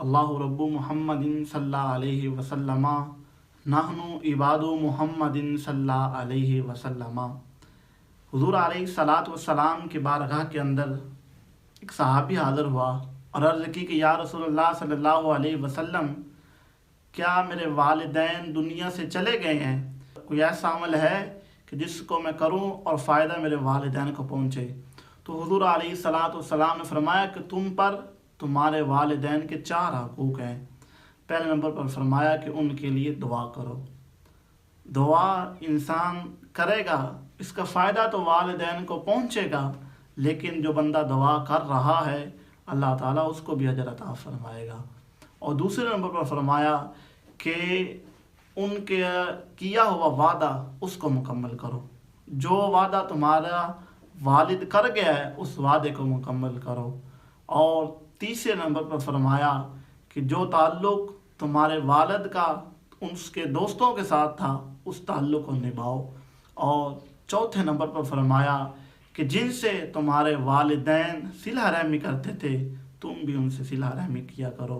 اللہ رب محمد صلی اللہ علیہ وسلم نحن عباد محمد صلی اللہ علیہ وسلم۔ حضور علیہ الصلاۃ والسلام کی بارگاہ کے اندر ایک صحابی حاضر ہوا اور عرض کی کہ یا رسول اللہ صلی اللہ علیہ وسلم، کیا میرے والدین دنیا سے چلے گئے ہیں؟ کوئی ایسا عمل ہے کہ جس کو میں کروں اور فائدہ میرے والدین کو پہنچے؟ تو حضور علیہ الصلاۃ والسلام نے فرمایا کہ تم پر تمہارے والدین کے 4 حقوق ہیں۔ پہلے نمبر پر فرمایا کہ ان کے لیے دعا کرو۔ دعا انسان کرے گا، اس کا فائدہ تو والدین کو پہنچے گا، لیکن جو بندہ دعا کر رہا ہے اللہ تعالیٰ اس کو بھی اجر عطا فرمائے گا۔ اور دوسرے نمبر پر فرمایا کہ ان کے کیا ہوا وعدہ اس کو مکمل کرو۔ جو وعدہ تمہارا والد کر گیا ہے اس وعدے کو مکمل کرو۔ اور تیسرے نمبر پر فرمایا کہ جو تعلق تمہارے والد کا اس کے دوستوں کے ساتھ تھا اس تعلق کو نبھاؤ۔ اور چوتھے نمبر پر فرمایا کہ جن سے تمہارے والدین صلہ رحمی کرتے تھے تم بھی ان سے صلہ رحمی کیا کرو۔